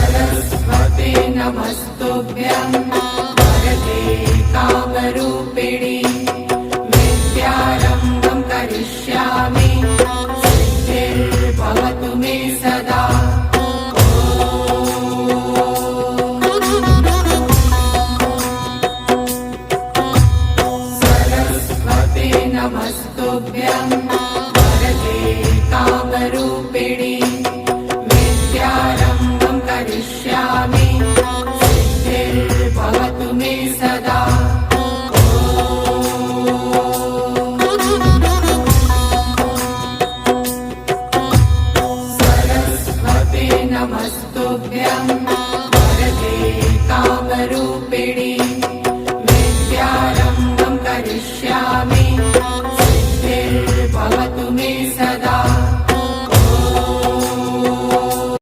सरस्वते नमस्तुभ्यं वरदे कामरूपिणि विद्यारम्भं करिष्यामि सिद्धिर्भवतु मे सदा। सरस्वते नमस्तुभ्यं वरदे कामरूपिणि विद्यारम्भं करिष्यामि सिद्धिर्भवतु मे सदा। सरस्वते नमस्तुभ्यं